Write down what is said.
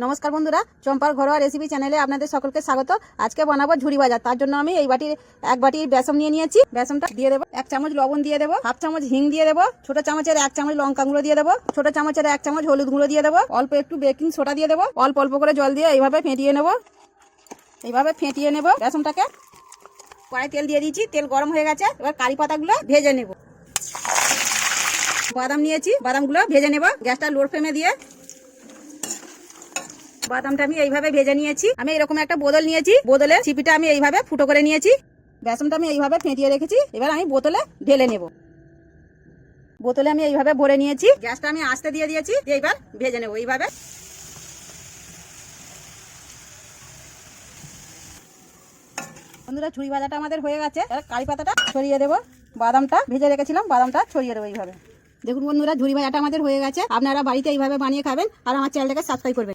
নমস্কার বন্ধুরা, চম্পার ঘরোয়া রেসিপি চ্যানেলে আপনাদের সকলকে স্বাগত। আজকে বানাবো ঝুরি ভাজা। তার জন্য আমি এই বাটির এক বাটি বেসন নিয়ে নিয়েছি। বেসনটা দিয়ে দেবো, 1 চামচ লবণ দিয়ে দেবো, হাফ চামচ হিং দিয়ে দেবো, ছোট চামচের 1 চামচ লঙ্কা গুঁড়ো দিয়ে দেবো, ছোট চামচের 1 চামচ হলুদ গুঁড়ো দিয়ে দেবো, অল্প একটু বেকিং সোডা দিয়ে দেবো, অল্প অল্প করে জল দিয়ে এইভাবে ফেটিয়ে নেবো। বেসনটাকে কড়াই তেল দিয়ে দিয়েছি, তেল গরম হয়ে গেছে। এবার কারি পাতাগুলো ভেজে নেব। বাদাম নিয়েছি, বাদামগুলো ভেজে নেব গ্যাসটা লো ফ্লেমে দিয়ে। বাদামটা আমি এইভাবে ভেজে নিয়েছি। আমি এরকম একটা বোতল নিয়েছি, বোতলের ছিপিটা আমি এইভাবে ফুটো করে নিয়েছি। বেসনটা আমি এইভাবে ফেটিয়ে রেখেছি। এবার আমি বোতলে ঢেলে নেব। বোতলে আমি এইভাবে ভরে নিয়েছি। গ্যাসটা আমি আস্তে দিয়ে দিয়েছি। এইবার ভেজে নেব এইভাবে। বন্ধুরা, ঝুরি ভাজাটা আমাদের হয়ে গেছে। এবার কারি পাতাটা ছড়িয়ে দেবো। বাদামটা ভেজে রেখেছিলাম, বাদামটা ছড়িয়ে দেবো এইভাবে। দেখুন বন্ধুরা, ঝুরি ভাজাটা আমাদের হয়ে গেছে। আপনারা বাড়িতে এইভাবে বানিয়ে খাবেন আর আমার চ্যানেলটাকে সাবস্ক্রাইব করবেন।